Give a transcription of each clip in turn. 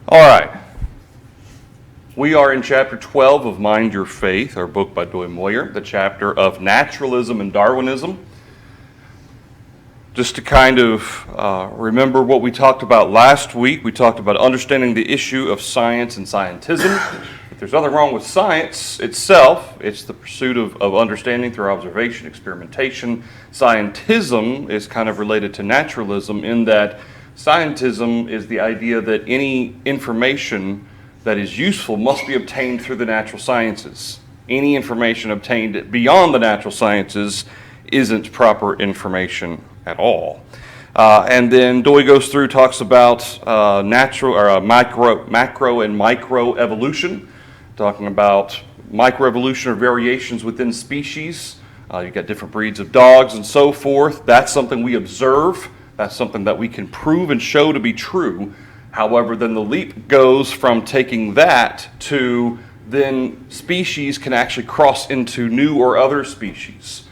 All right. We are in chapter 12 of Mind Your Faith, our book by Doyle Moyer, the chapter of Naturalism and Darwinism. Just to kind of remember what we talked about last week, we talked about understanding the issue of science and scientism. If there's nothing wrong with science itself, it's the pursuit of understanding through observation, experimentation. Scientism is kind of related to naturalism in that scientism is the idea that any information that is useful must be obtained through the natural sciences. Any information obtained beyond the natural sciences isn't proper information at all. And then Doyle goes through, talks about macro and microevolution, talking about microevolution or variations within species. You've got different breeds of dogs and so forth. That's something we observe. That's something that we can prove and show to be true. However, then the leap goes from taking that to then species can actually cross into new or other species.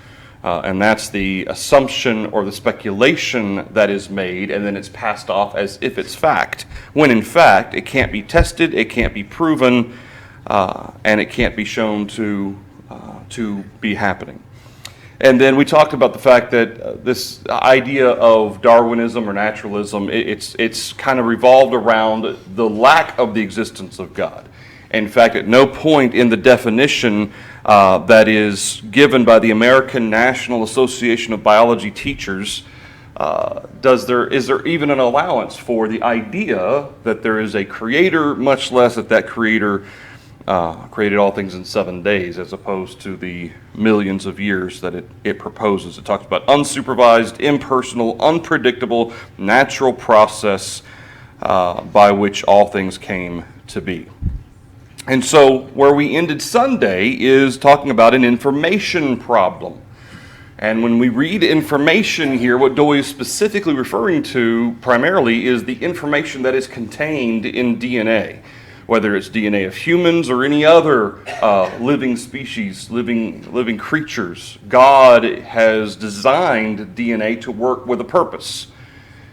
And that's the assumption or the speculation that is made, and then it's passed off as if it's fact, when in fact it can't be tested, it can't be proven, and it can't be shown to be happening. And then we talked about the fact that this idea of Darwinism or naturalism, it's kind of revolved around the lack of the existence of God. In fact, at no point in the definition that is given by the American National Association of Biology Teachers is there even an allowance for the idea that there is a creator, much less that creator created all things in 7 days, as opposed to the millions of years that it proposes. It talks about unsupervised, impersonal, unpredictable, natural process by which all things came to be. And so where we ended Sunday is talking about an information problem. And when we read information here, what Doyle is specifically referring to primarily is the information that is contained in DNA. Whether it's DNA of humans or any other living species, living creatures, God has designed DNA to work with a purpose.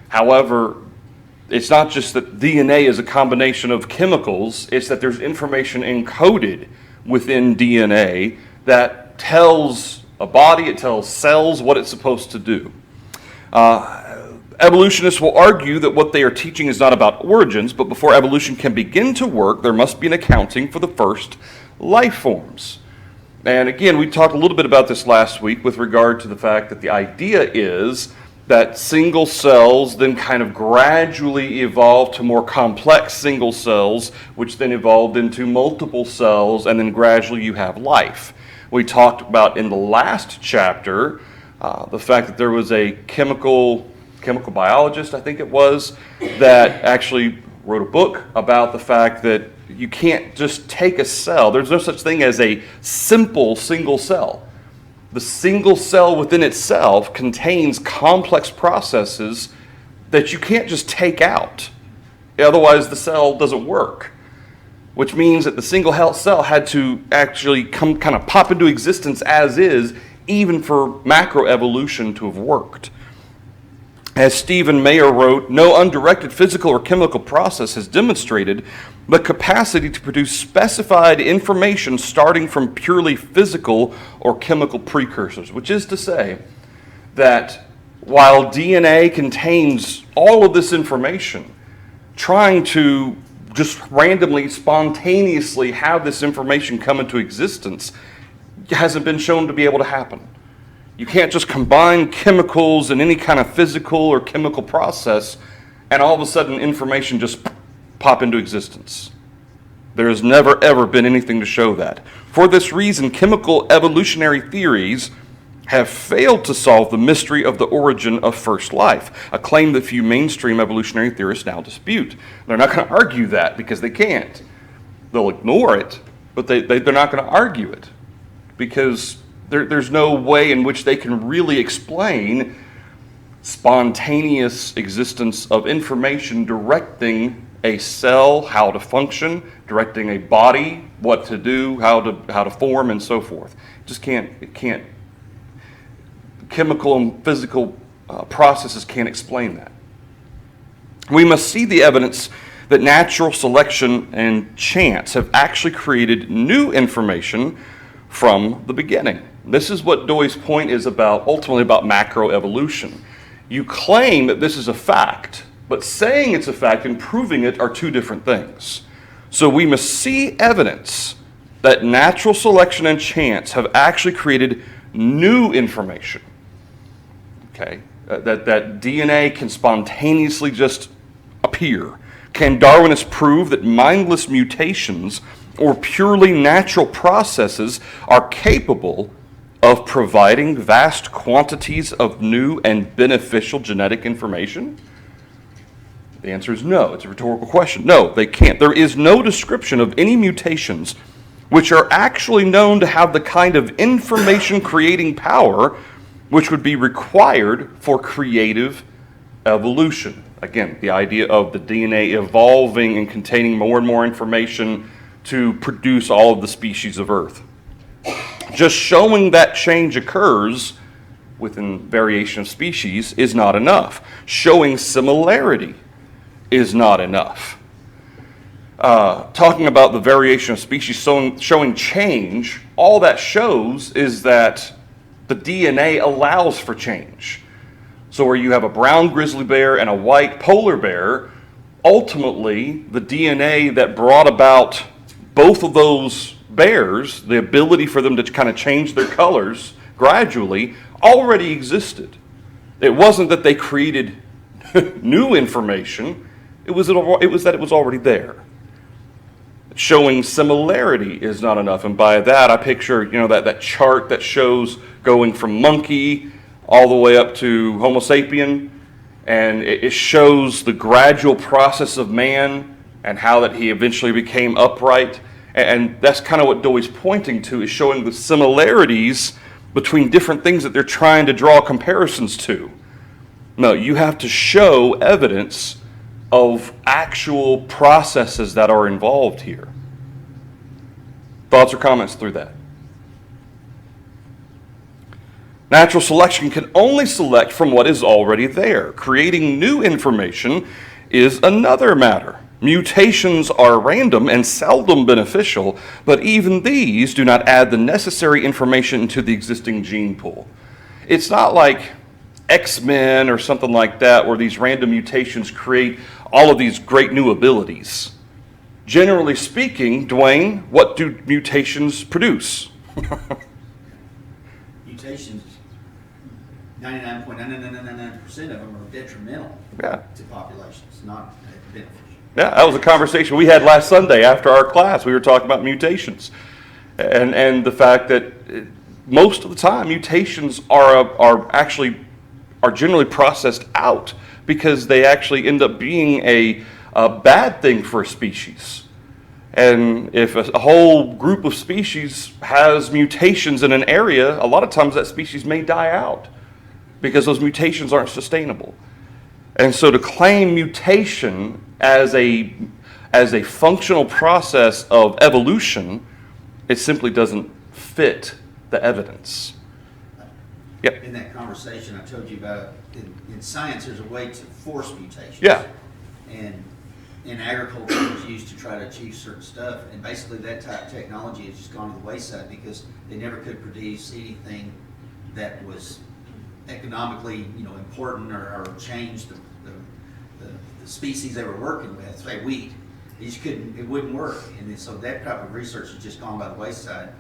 However, it's not just that DNA is a combination of chemicals, it's that there's information encoded within DNA that tells a body, it tells cells what it's supposed to do. Evolutionists will argue that what they are teaching is not about origins, but before evolution can begin to work, there must be an accounting for the first life forms. And again, we talked a little bit about this last week with regard to the fact that the idea is that single cells then kind of gradually evolved to more complex single cells, which then evolved into multiple cells, and then gradually you have life. We talked about in the last chapter the fact that there was a chemical biologist, I think it was, that actually wrote a book about the fact that you can't just take a cell. There's no such thing as a simple single cell. The single cell within itself contains complex processes that you can't just take out. Otherwise, the cell doesn't work, which means that the single cell had to actually kind of pop into existence as is, even for macroevolution to have worked. As Stephen Mayer wrote, no undirected physical or chemical process has demonstrated the capacity to produce specified information starting from purely physical or chemical precursors, which is to say that while DNA contains all of this information, trying to just randomly, spontaneously have this information come into existence hasn't been shown to be able to happen. You can't just combine chemicals in any kind of physical or chemical process and all of a sudden information just pop into existence. There has never ever been anything to show that. For this reason, chemical evolutionary theories have failed to solve the mystery of the origin of first life, a claim that few mainstream evolutionary theorists now dispute. They're not going to argue that because they can't. They'll ignore it, but they're not going to argue it because there's no way in which they can really explain spontaneous existence of information directing a cell, how to function, directing a body, what to do, how to form, and so forth. It can't. Chemical and physical processes can't explain that. We must see the evidence that natural selection and chance have actually created new information from the beginning. This is what Dewey's point is about, ultimately about macroevolution. You claim that this is a fact, but saying it's a fact and proving it are two different things. So we must see evidence that natural selection and chance have actually created new information. Okay, that DNA can spontaneously just appear. Can Darwinists prove that mindless mutations or purely natural processes are capable of providing vast quantities of new and beneficial genetic information? The answer is no. It's a rhetorical question. No, they can't. There is no description of any mutations which are actually known to have the kind of information-creating power which would be required for creative evolution. Again, the idea of the DNA evolving and containing more and more information to produce all of the species of Earth. Just showing that change occurs within variation of species is not enough. Showing similarity is not enough. Talking about the variation of species, showing change, all that shows is that the DNA allows for change. So where you have a brown grizzly bear and a white polar bear, ultimately the DNA that brought about both of those bears, the ability for them to kind of change their colors gradually, already existed. It wasn't that they created new information, it was that it was already there. Showing similarity is not enough, and by that I picture, that chart that shows going from monkey all the way up to Homo sapien, and it shows the gradual process of man and how that he eventually became upright. And that's kind of what Dewey's pointing to, is showing the similarities between different things that they're trying to draw comparisons to. No, you have to show evidence of actual processes that are involved here. Thoughts or comments through that? Natural selection can only select from what is already there. Creating new information is another matter. Mutations are random and seldom beneficial, but even these do not add the necessary information to the existing gene pool. It's not like X-Men or something like that, where these random mutations create all of these great new abilities. Generally speaking, Dwayne, what do mutations produce? Mutations, 99.9999% of them are detrimental to populations, not beneficial. Yeah, that was a conversation we had last Sunday after our class. We were talking about mutations and the fact that most of the time mutations are generally processed out because they actually end up being a bad thing for a species. And if a whole group of species has mutations in an area, a lot of times that species may die out because those mutations aren't sustainable. And so to claim mutation as a functional process of evolution, it simply doesn't fit the evidence. Yep. In that conversation I told you about, in science there's a way to force mutations. Yeah. And in agriculture it was used to try to achieve certain stuff, and basically that type of technology has just gone to the wayside because they never could produce anything that was economically important or change the species they were working with, say wheat. They just couldn't, it wouldn't work. And so that type of research has just gone by the wayside.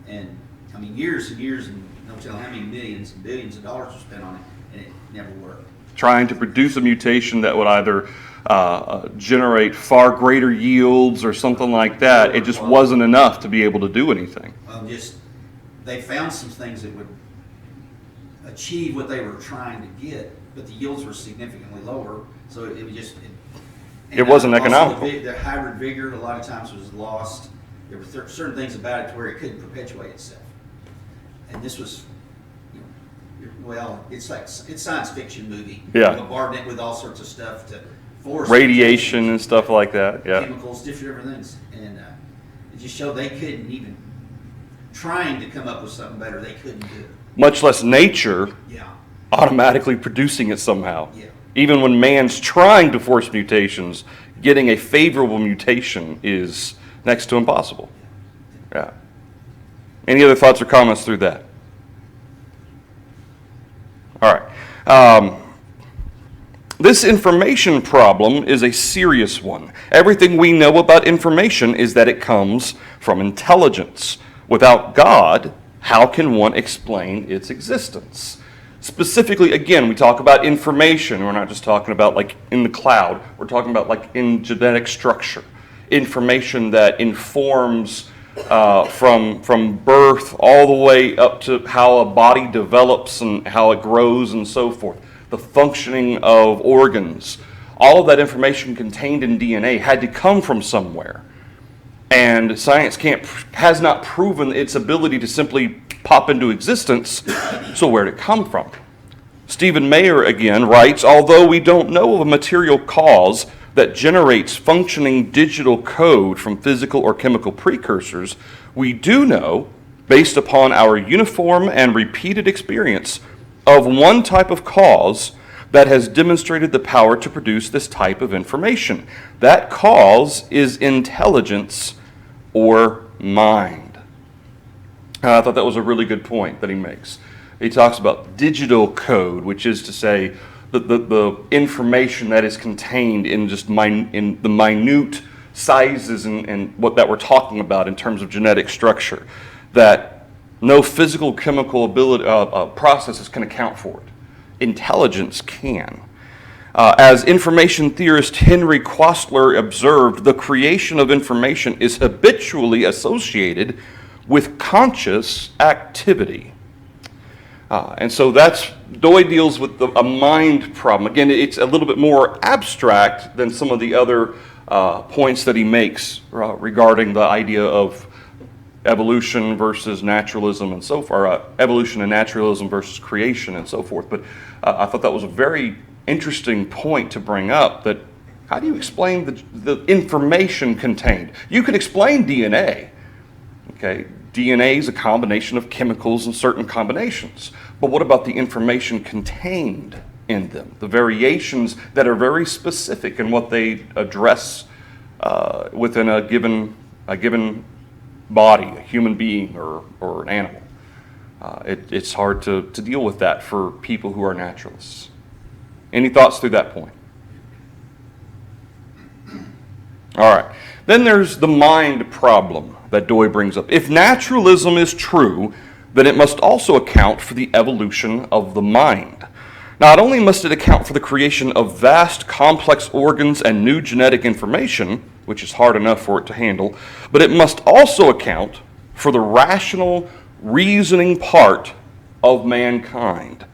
And I mean, years and years, and no telling how many millions and billions of dollars were spent on it, and it never worked. Trying to produce a mutation that would either generate far greater yields or something like that, it just wasn't enough to be able to do anything. Well, they found some things that would achieve what they were trying to get, but the yields were significantly lower, so it was just... It wasn't economical. The hybrid vigor a lot of times was lost. There were certain things about it to where it couldn't perpetuate itself. And this was, it's science fiction movie. Yeah. Bombarding it with all sorts of stuff to force radiation and stuff like that. Yeah. Chemicals, different things, and it just showed they couldn't even trying to come up with something better. They couldn't do it. Much less nature. Yeah. Automatically producing it somehow. Yeah. Even when man's trying to force mutations, getting a favorable mutation is next to impossible. Yeah. Any other thoughts or comments through that? All right. This information problem is a serious one. Everything we know about information is that it comes from intelligence. Without God, how can one explain its existence? Specifically, again, we talk about information. We're not just talking about like in the cloud. We're talking about like in genetic structure. Information that informs from birth all the way up to how a body develops and how it grows and so forth. The functioning of organs. All of that information contained in DNA had to come from somewhere. And science has not proven its ability to simply pop into existence, so where'd it come from? Stephen Mayer again writes, although we don't know of a material cause that generates functioning digital code from physical or chemical precursors, we do know, based upon our uniform and repeated experience, of one type of cause that has demonstrated the power to produce this type of information. That cause is intelligence or mind. I thought that was a really good point that he makes. He talks about digital code, which is to say the information that is contained in just in the minute sizes and what that we're talking about in terms of genetic structure, that no physical chemical processes can account for it. Intelligence can. As information theorist Henry Quastler observed, the creation of information is habitually associated with conscious activity. And so Dewey deals with a mind problem. Again, it's a little bit more abstract than some of the other points that he makes regarding the idea of evolution versus naturalism and so forth, evolution and naturalism versus creation and so forth. But I thought that was a very interesting point to bring up, that how do you explain the information contained? You can explain DNA. Okay, DNA is a combination of chemicals and certain combinations. But what about the information contained in them? The variations that are very specific in what they address within a given body, a human being or an animal. It's hard to deal with that for people who are naturalists. Any thoughts through that point? All right. Then there's the mind problem that Dewey brings up. If naturalism is true, then it must also account for the evolution of the mind. Not only must it account for the creation of vast, complex organs and new genetic information, which is hard enough for it to handle, but it must also account for the rational, reasoning part of mankind.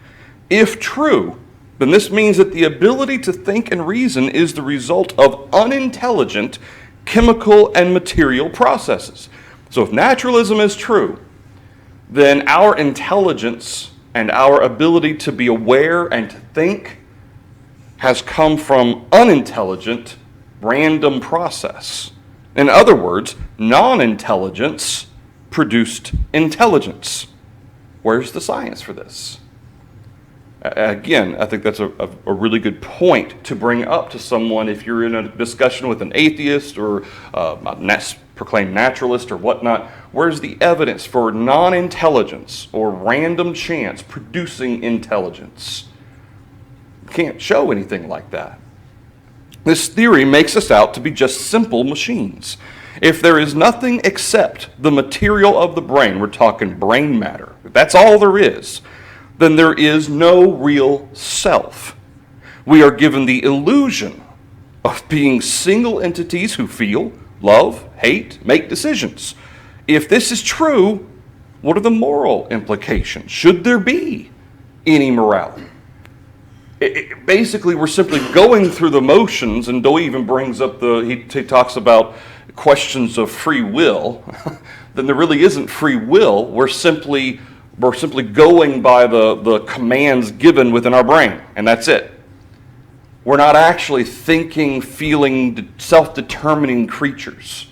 If true, then this means that the ability to think and reason is the result of unintelligent chemical and material processes. So if naturalism is true, then our intelligence and our ability to be aware and to think has come from unintelligent, random process. In other words, non-intelligence produced intelligence. Where's the science for this? Again, I think that's a really good point to bring up to someone if you're in a discussion with an atheist or a proclaimed naturalist or whatnot. Where's the evidence for non-intelligence or random chance producing intelligence? Can't show anything like that. This theory makes us out to be just simple machines. If there is nothing except the material of the brain, we're talking brain matter, if that's all there is, then there is no real self. We are given the illusion of being single entities who feel, love, hate, make decisions. If this is true, what are the moral implications? Should there be any morality? Basically, we're simply going through the motions, and Dewey even brings up he talks about questions of free will. Then there really isn't free will. We're simply going by the commands given within our brain, and that's it. We're not actually thinking, feeling, self-determining creatures.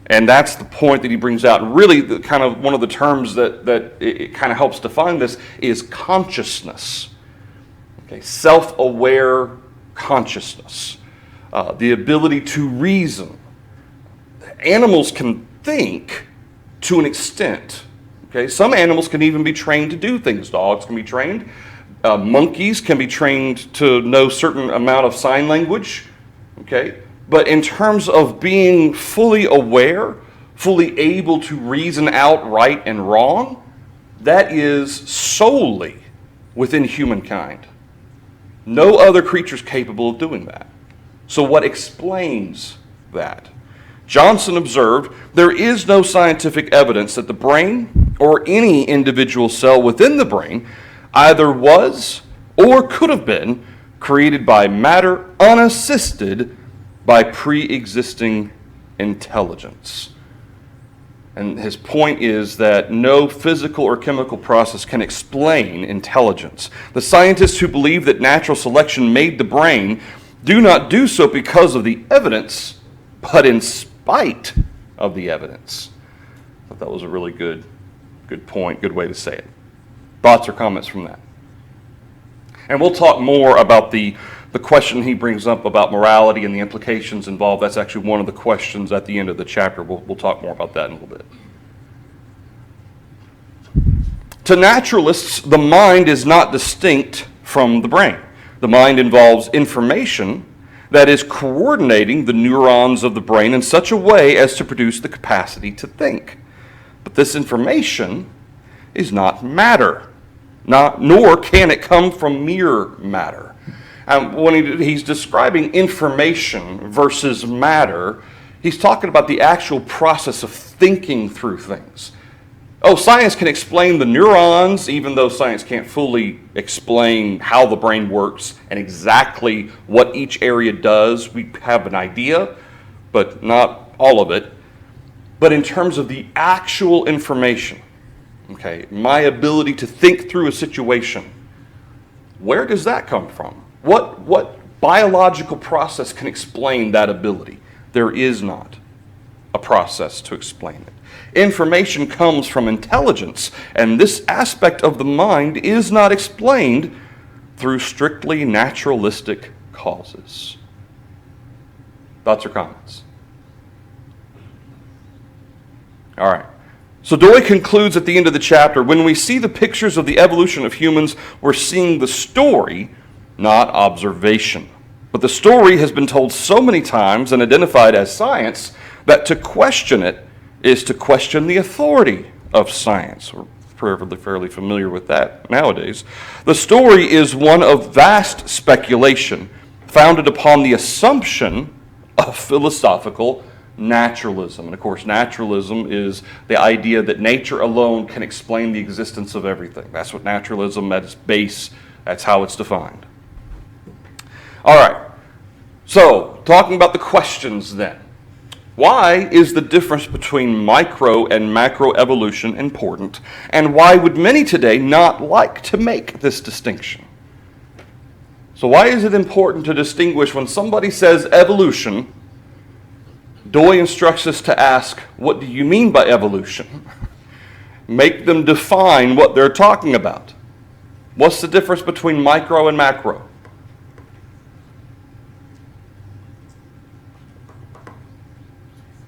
And that's the point that he brings out. And really, one of the terms that it kind of helps define this is consciousness. Okay, self-aware consciousness. the ability to reason. Animals can think to an extent. Okay, some animals can even be trained to do things. Dogs can be trained. Monkeys can be trained to know certain amount of sign language. Okay, but in terms of being fully aware, fully able to reason out right and wrong, that is solely within humankind. No other creature is capable of doing that. So what explains that? Johnson observed, there is no scientific evidence that the brain or any individual cell within the brain either was or could have been created by matter unassisted by pre-existing intelligence. And his point is that no physical or chemical process can explain intelligence. The scientists who believe that natural selection made the brain do not do so because of the evidence, but in spite of the evidence. I thought that was a really good point, good way to say it. Thoughts or comments from that? And we'll talk more about the question he brings up about morality and the implications involved. That's actually one of the questions at the end of the chapter. We'll talk more about that in a little bit. To naturalists, the mind is not distinct from the brain. The mind involves information that is coordinating the neurons of the brain in such a way as to produce the capacity to think. But this information is not matter, nor can it come from mere matter. When he's describing information versus matter, he's talking about the actual process of thinking through things. Oh, science can explain the neurons, even though science can't fully explain how the brain works and exactly what each area does. We have an idea, but not all of it. But in terms of the actual information, okay, my ability to think through a situation, where does that come from? What biological process can explain that ability? There is not a process to explain it. Information comes from intelligence, and this aspect of the mind is not explained through strictly naturalistic causes. Thoughts or comments? All right. So Dewey concludes at the end of the chapter, when we see the pictures of the evolution of humans, we're seeing the story, not observation. But the story has been told so many times and identified as science that to question it is to question the authority of science. We're fairly familiar with that nowadays. The story is one of vast speculation, founded upon the assumption of philosophical naturalism. And of course, naturalism is the idea that nature alone can explain the existence of everything. That's what naturalism, at its base, that's how it's defined. All right, so talking about the questions then. Why is the difference between micro and macro evolution important? And why would many today not like to make this distinction? So why is it important to distinguish when somebody says evolution? Dewey instructs us to ask, what do you mean by evolution? Make them define what they're talking about. What's the difference between micro and macro?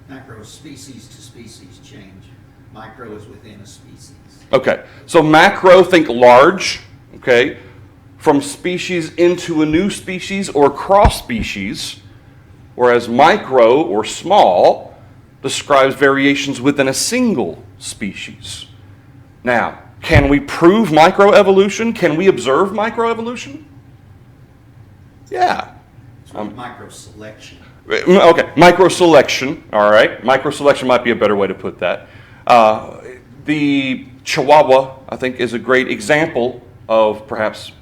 Macro is species to species change. Micro is within a species. Okay, so macro, think large, okay, from species into a new species or cross species, whereas micro or small describes variations within a single species. Now, can we prove microevolution? Can we observe microevolution? Yeah. It's microselection. Okay, microselection, all right. Microselection might be a better way to put that. The Chihuahua, I think, is a great example of perhaps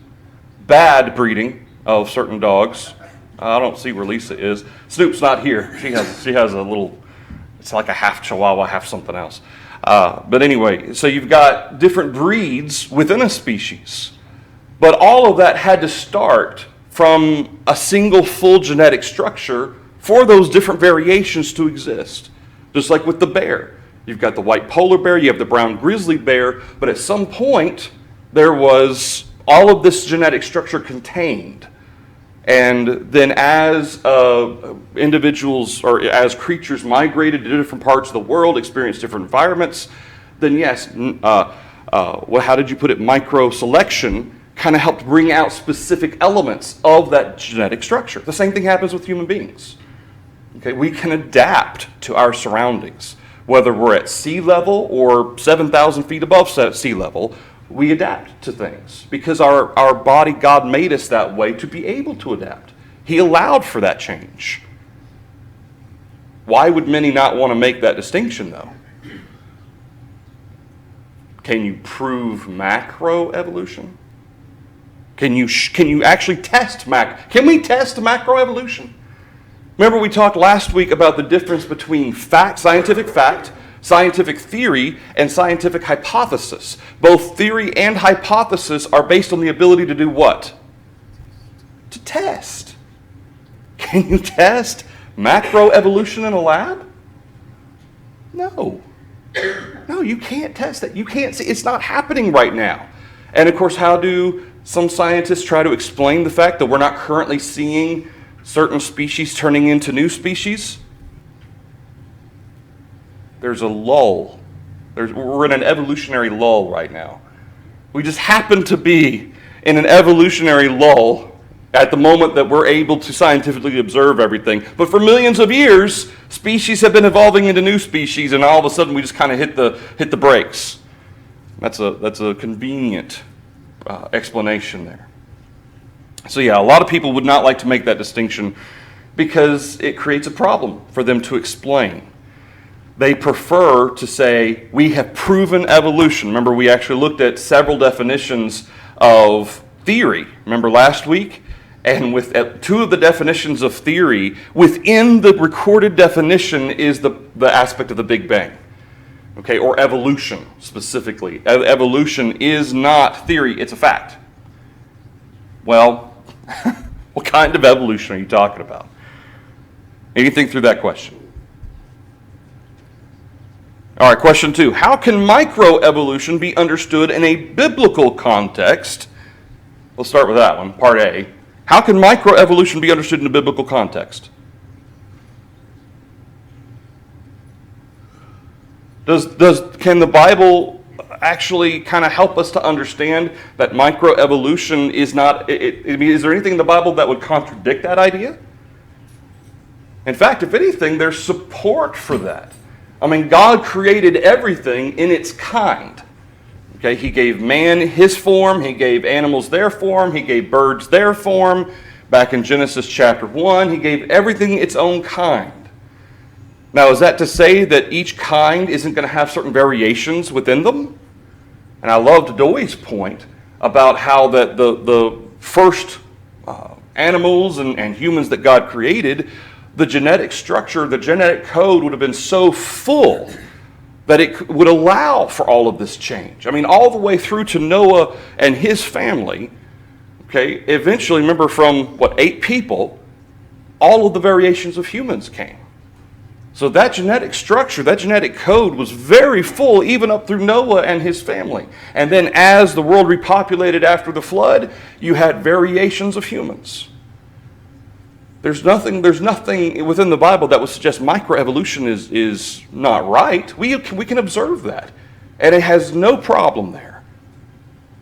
bad breeding of certain dogs. I don't see where Lisa is. Snoop's not here. She has a little, it's like a half Chihuahua, half something else. But anyway, so you've got different breeds within a species. But all of that had to start from a single full genetic structure for those different variations to exist. Just like with the bear. You've got the white polar bear, you have the brown grizzly bear, but at some point there was all of this genetic structure contained. And then as individuals or as creatures migrated to different parts of the world, experienced different environments, then yes, how did you put it? Micro-selection kind of helped bring out specific elements of that genetic structure. The same thing happens with human beings. Okay, we can adapt to our surroundings. Whether we're at sea level or 7,000 feet above sea level, we adapt to things because our body, God made us that way to be able to adapt. He allowed for that change. Why would many not want to make that distinction, though? Can you prove macroevolution? Can you actually test Can we test macroevolution? Remember we talked last week about the difference between scientific fact, scientific theory, and scientific hypothesis. Both theory and hypothesis are based on the ability to do what? To test. Can you test macroevolution in a lab? No. No, you can't test that. You can't see. It's not happening right now. And of course, how do some scientists try to explain the fact that we're not currently seeing certain species turning into new species? There's a lull. We're in an evolutionary lull right now. We just happen to be in an evolutionary lull at the moment that we're able to scientifically observe everything. But for millions of years, species have been evolving into new species, and all of a sudden we just kind of hit the brakes. That's a convenient explanation there. So yeah, a lot of people would not like to make that distinction because it creates a problem for them to explain. They prefer to say, we have proven evolution. Remember, we actually looked at several definitions of theory. Remember last week? And with two of the definitions of theory, within the recorded definition is the aspect of the Big Bang. Okay, or evolution specifically. Evolution is not theory, it's a fact. Well, what kind of evolution are you talking about? Anything through that question? All right, question 2. How can microevolution be understood in a biblical context? Let's start with that one, part A. How can microevolution be understood in a biblical context? Can the Bible actually kind of help us to understand that microevolution is not, is there anything in the Bible that would contradict that idea? In fact, if anything, there's support for that. I mean, God created everything in its kind. Okay, He gave man his form, He gave animals their form, He gave birds their form. Back in Genesis chapter 1, He gave everything its own kind. Now, is that to say that each kind isn't going to have certain variations within them? And I loved Doy's point about how that the first animals and humans that God created, the genetic structure, the genetic code would have been so full that it would allow for all of this change. I mean, all the way through to Noah and his family. Okay, eventually, remember from 8 people, all of the variations of humans came. So that genetic structure, that genetic code was very full even up through Noah and his family. And then as the world repopulated after the flood, you had variations of humans. There's nothing within the Bible that would suggest microevolution is not right. We can observe that. And it has no problem there.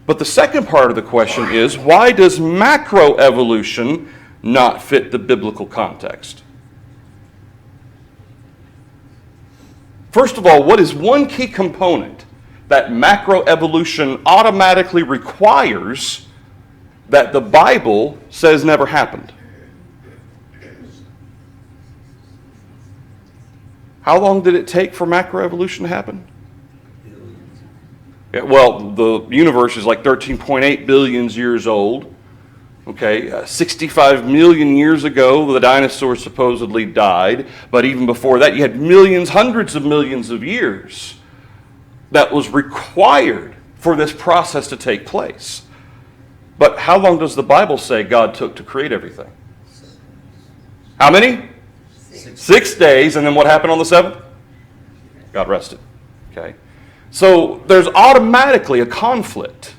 But the second part of the question is, why does macroevolution not fit the biblical context? First of all, what is one key component that macroevolution automatically requires that the Bible says never happened? How long did it take for macroevolution to happen? Yeah, well, the universe is like 13.8 billion years old. Okay, 65 million years ago, the dinosaurs supposedly died. But even before that, you had millions, hundreds of millions of years that was required for this process to take place. But how long does the Bible say God took to create everything? How many? 6 days, and then what happened on the 7th? God rested. Okay. So there's automatically a conflict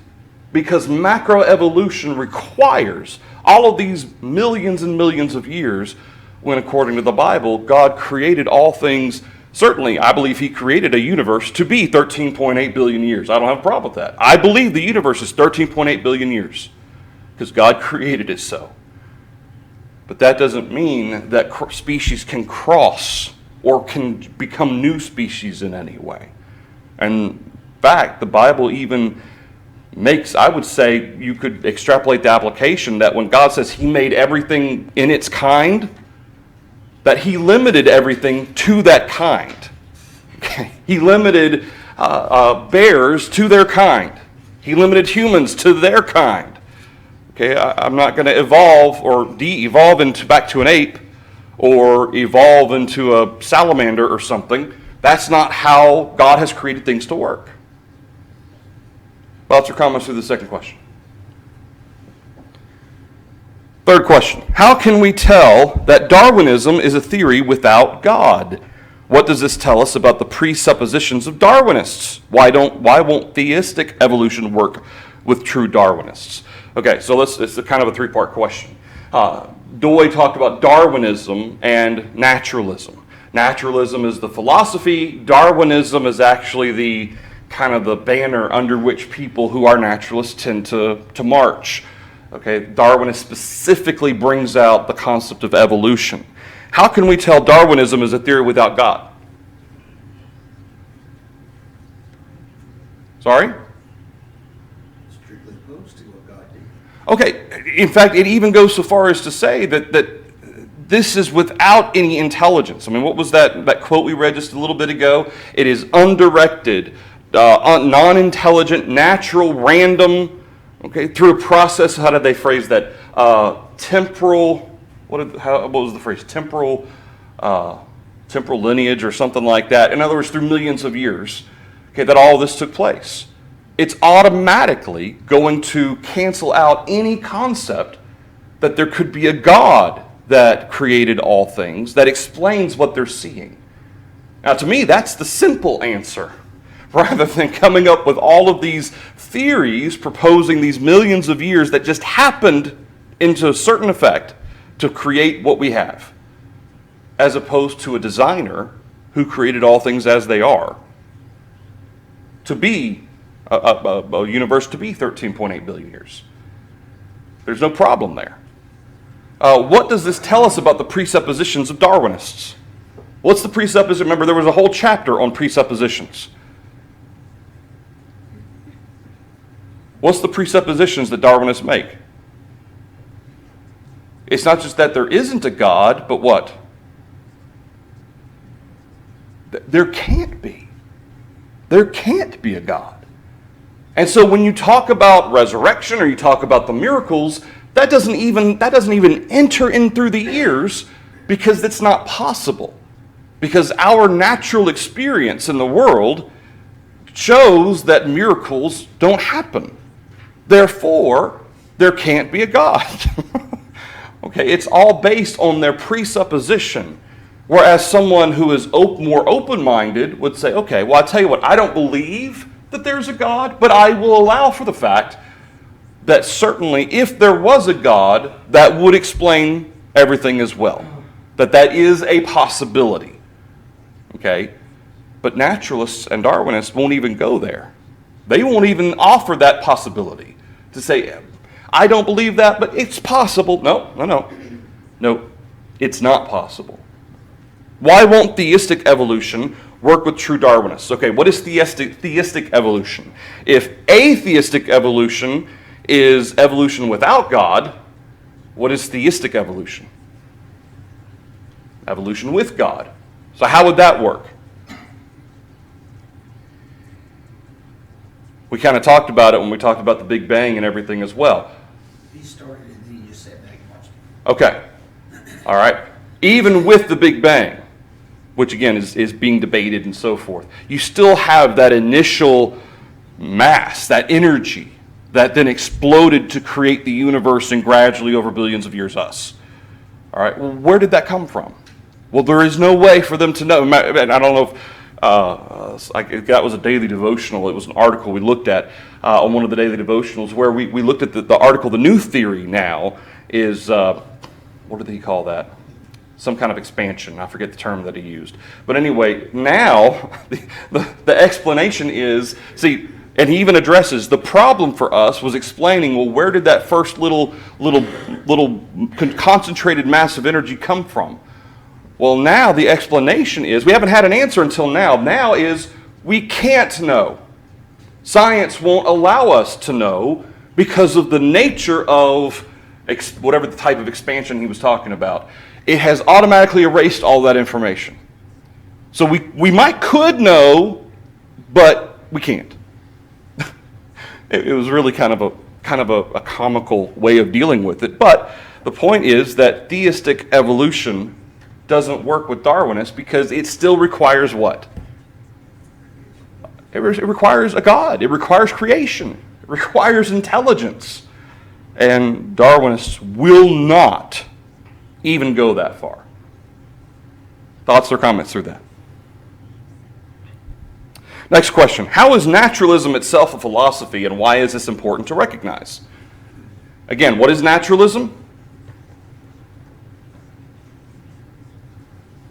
because macroevolution requires all of these millions and millions of years, when according to the Bible, God created all things. Certainly, I believe he created a universe to be 13.8 billion years. I don't have a problem with that. I believe the universe is 13.8 billion years because God created it so. But that doesn't mean that species can cross or can become new species in any way. And in fact, the Bible even makes, I would say, you could extrapolate the application that when God says he made everything in its kind, that he limited everything to that kind. Okay. He limited bears to their kind. He limited humans to their kind. Okay, I'm not going to evolve or de-evolve into back to an ape or evolve into a salamander or something. That's not how God has created things to work. Thoughts or comments to the second question? Third question. How can we tell that Darwinism is a theory without God? What does this tell us about the presuppositions of Darwinists? Why won't theistic evolution work with true Darwinists? Okay, so it's a kind of a three-part question. Doy talked about Darwinism and naturalism. Naturalism is the philosophy. Darwinism is actually the kind of the banner under which people who are naturalists tend to march. Okay, Darwinist specifically brings out the concept of evolution. How can we tell Darwinism is a theory without God? Sorry? Strictly opposed to what God did. Okay, in fact, it even goes so far as to say that this is without any intelligence. I mean, what was that quote we read just a little bit ago? It is undirected, non-intelligent, natural, random, okay, through a process. How did they phrase that? Temporal. What was the phrase? Temporal lineage or something like that. In other words, through millions of years, okay, that all this took place. It's automatically going to cancel out any concept that there could be a God that created all things, that explains what they're seeing. Now, to me, that's the simple answer. Rather than coming up with all of these theories, proposing these millions of years that just happened into a certain effect to create what we have, as opposed to a designer who created all things as they are, to be a universe to be 13.8 billion years. There's no problem there. What does this tell us about the presuppositions of Darwinists? What's the presupposition? Remember, there was a whole chapter on presuppositions. What's the presuppositions that Darwinists make? It's not just that there isn't a God, but what? There can't be. There can't be a God. And so when you talk about resurrection or you talk about the miracles, that doesn't even enter in through the ears because it's not possible. Because our natural experience in the world shows that miracles don't happen. Therefore, there can't be a God. Okay, it's all based on their presupposition. Whereas someone who is more open-minded would say, okay, well, I'll tell you what, I don't believe that there's a God, but I will allow for the fact that certainly if there was a God, that would explain everything as well. That is a possibility. Okay? But naturalists and Darwinists won't even go there. They won't even offer that possibility to say, I don't believe that, but it's possible. No, it's not possible. Why won't theistic evolution work with true Darwinists? Okay, what is theistic evolution? If atheistic evolution is evolution without God, what is theistic evolution? Evolution with God. So how would that work? We kind of talked about it when we talked about the Big Bang and everything as well. He started and then he just sat back and watched it. Okay. All right. Even with the Big Bang, which again is being debated and so forth, you still have that initial mass, that energy that then exploded to create the universe and gradually over billions of years us. All right. Well, where did that come from? Well, there is no way for them to know. And I don't know if that was a daily devotional. It was an article we looked at on one of the daily devotionals where we looked at the article, The New Theory Now, is, what did he call that? Some kind of expansion. I forget the term that he used. But anyway, now the explanation is, see, and he even addresses the problem for us was explaining, well, where did that first little concentrated mass of energy come from? Well, now the explanation is, we haven't had an answer until now. Now is, we can't know. Science won't allow us to know because of the nature of whatever the type of expansion he was talking about. It has automatically erased all that information. So we could know, but we can't. It was really kind of a comical way of dealing with it. But the point is that theistic evolution doesn't work with Darwinists because it still requires what? It requires a God. It requires creation. It requires intelligence. And Darwinists will not even go that far. Thoughts or comments through that? Next question. How is naturalism itself a philosophy, and why is this important to recognize? Again, what is naturalism?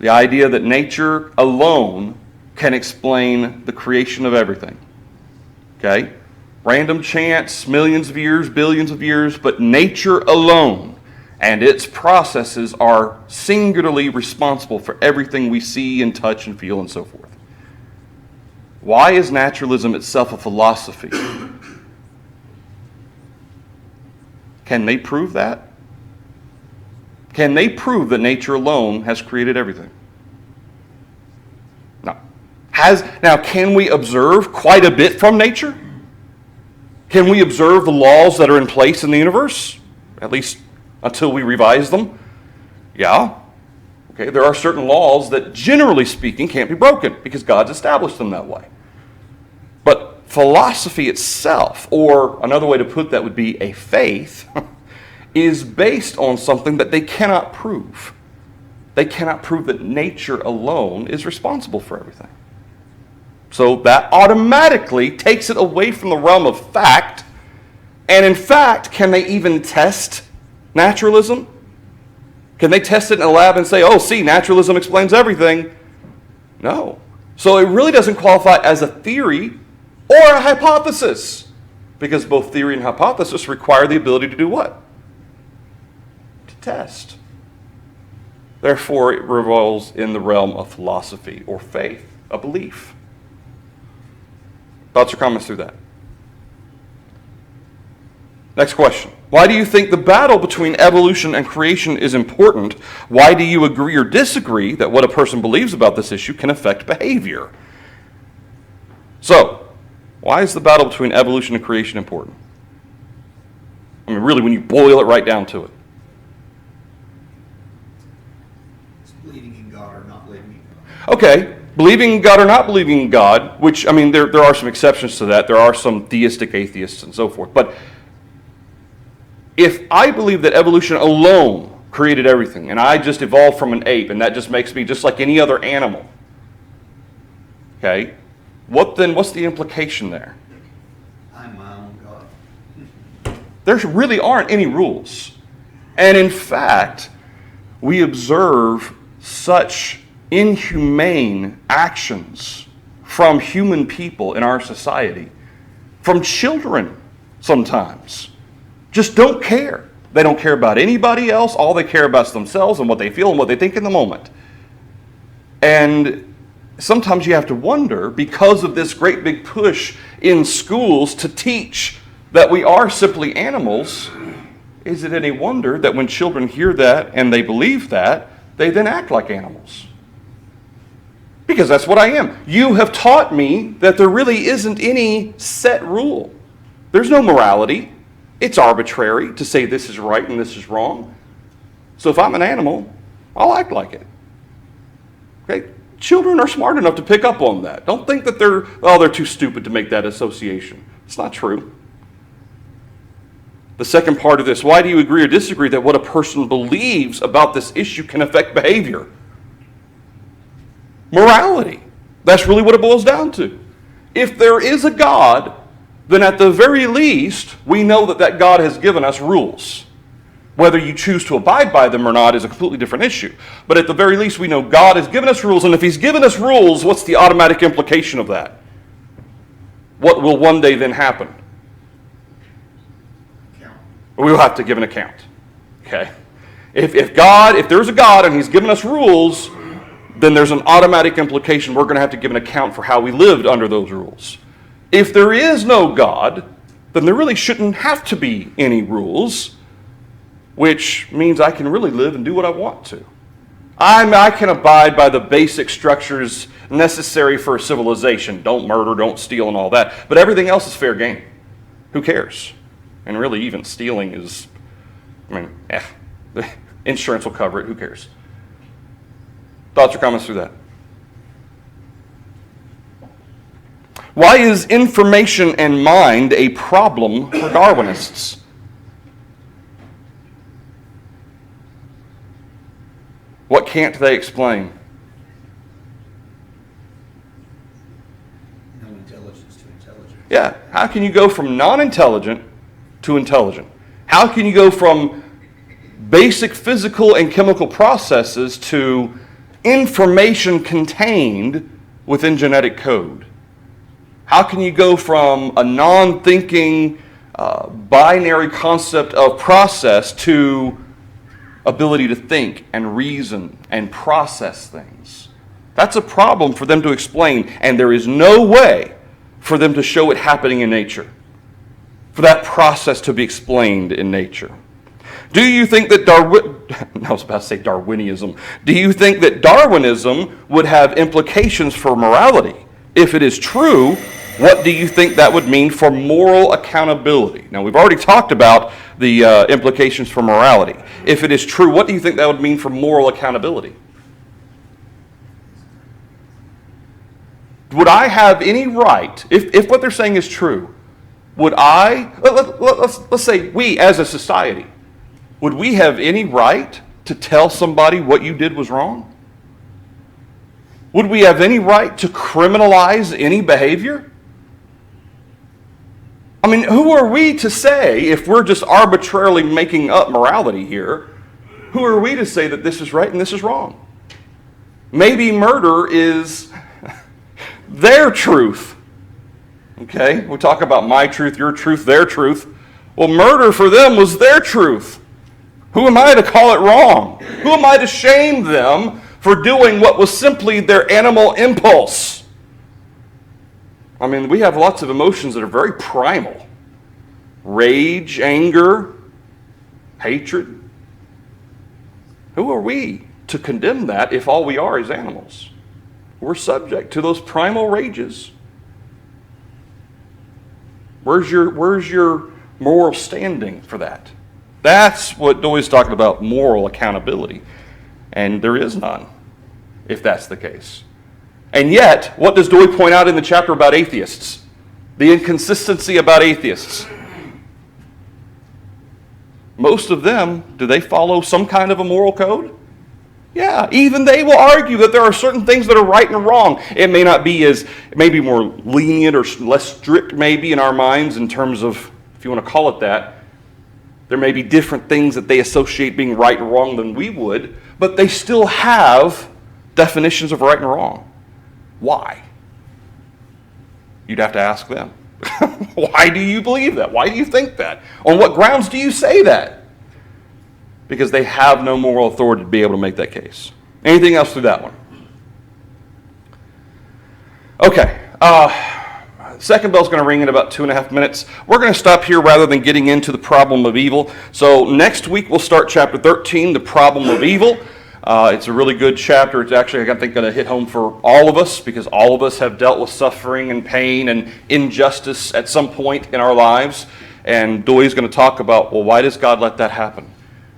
The idea that nature alone can explain the creation of everything. Okay? Random chance, millions of years, billions of years, but nature alone and its processes are singularly responsible for everything we see and touch and feel and so forth. Why is naturalism itself a philosophy? Can they prove that? Can they prove that nature alone has created everything? No. Now, can we observe quite a bit from nature? Can we observe the laws that are in place in the universe? At least until we revise them? Yeah. Okay, there are certain laws that, generally speaking, can't be broken because God's established them that way. But philosophy itself, or another way to put that would be a faith, is based on something that they cannot prove. They cannot prove that nature alone is responsible for everything. So that automatically takes it away from the realm of fact. And in fact, can they even test naturalism? Can they test it in a lab and say, oh, see, naturalism explains everything? No. So it really doesn't qualify as a theory or a hypothesis, because both theory and hypothesis require the ability to do what? To test. Therefore, it revolves in the realm of philosophy or faith, a belief. Thoughts or comments through that? Next question. Why do you think the battle between evolution and creation is important? Why do you agree or disagree that what a person believes about this issue can affect behavior? So, why is the battle between evolution and creation important? I mean, really, when you boil it right down to it. It's believing in God or not believing in God. Okay. Believing in God or not believing in God, which, I mean, there are some exceptions to that. There are some theistic atheists and so forth. But if I believe that evolution alone created everything, and I just evolved from an ape, and that just makes me just like any other animal, okay, what's the implication there? I'm my own God. There really aren't any rules. And in fact, we observe such inhumane actions from human people in our society, from children sometimes. Just don't care. They don't care about anybody else. All they care about is themselves and what they feel and what they think in the moment. And sometimes you have to wonder, because of this great big push in schools to teach that we are simply animals, is it any wonder that when children hear that and they believe that, they then act like animals? Because that's what I am. You have taught me that there really isn't any set rule. There's no morality. It's arbitrary to say this is right and this is wrong. So if I'm an animal, I'll act like it. Okay? Children are smart enough to pick up on that. Don't think that they're too stupid to make that association. It's not true. The second part of this, why do you agree or disagree that what a person believes about this issue can affect behavior? Morality. That's really what it boils down to. If there is a God, then at the very least, we know that God has given us rules. Whether you choose to abide by them or not is a completely different issue. But at the very least, we know God has given us rules, and if he's given us rules, what's the automatic implication of that? What will one day then happen? We will have to give an account. Okay? If there's a God and he's given us rules, then there's an automatic implication we're going to have to give an account for how we lived under those rules. If there is no God, then there really shouldn't have to be any rules, which means I can really live and do what I want to. I can abide by the basic structures necessary for a civilization. Don't murder, don't steal, and all that. But everything else is fair game. Who cares? And really, even stealing is, the insurance will cover it. Who cares? Thoughts or comments through that? Why is information and mind a problem for Darwinists? What can't they explain? No intelligence to intelligence. Yeah. How can you go from non-intelligent to intelligent? How can you go from basic physical and chemical processes to information contained within genetic code? How can you go from a non-thinking binary concept of process to ability to think and reason and process things? That's a problem for them to explain, and there is no way for them to show it happening in nature, for that process to be explained in nature. Do you think that I was about to say Darwinism. Do you think that Darwinism would have implications for morality? If it is true, what do you think that would mean for moral accountability? Now, we've already talked about the implications for morality. If it is true, what do you think that would mean for moral accountability? Would I have any right, if what they're saying is true, would let's say we as a society, would we have any right to tell somebody what you did was wrong? Would we have any right to criminalize any behavior? I mean, who are we to say, if we're just arbitrarily making up morality here, who are we to say that this is right and this is wrong? Maybe murder is their truth. Okay? We talk about my truth, your truth, their truth. Well, murder for them was their truth. Who am I to call it wrong? Who am I to shame them for doing what was simply their animal impulse? I mean, we have lots of emotions that are very primal. Rage, anger, hatred. Who are we to condemn that if all we are is animals? We're subject to those primal rages. Where's your moral standing for that? That's what Dewey's talking about, moral accountability. And there is none, if that's the case. And yet, what does Dewey point out in the chapter about atheists? The inconsistency about atheists. Most of them, do they follow some kind of a moral code? Yeah, even they will argue that there are certain things that are right and wrong. It may not be as, maybe more lenient or less strict maybe in our minds in terms of, if you want to call it that. There may be different things that they associate being right and wrong than we would, but they still have definitions of right and wrong. Why? You'd have to ask them. Why do you believe that? Why do you think that? On what grounds do you say that? Because they have no moral authority to be able to make that case. Anything else through that one? Okay. Second bell's going to ring in about 2.5 minutes. We're going to stop here rather than getting into the problem of evil. So next week we'll start chapter 13, the problem of evil. It's a really good chapter. It's actually, I think, going to hit home for all of us because all of us have dealt with suffering and pain and injustice at some point in our lives. And Dewey's going to talk about, well, why does God let that happen?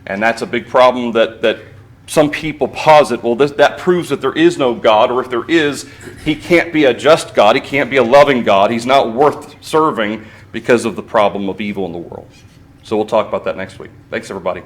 And that's a big problem that some people posit, well, that proves that there is no God, or if there is, he can't be a just God, he can't be a loving God, he's not worth serving because of the problem of evil in the world. So we'll talk about that next week. Thanks, everybody.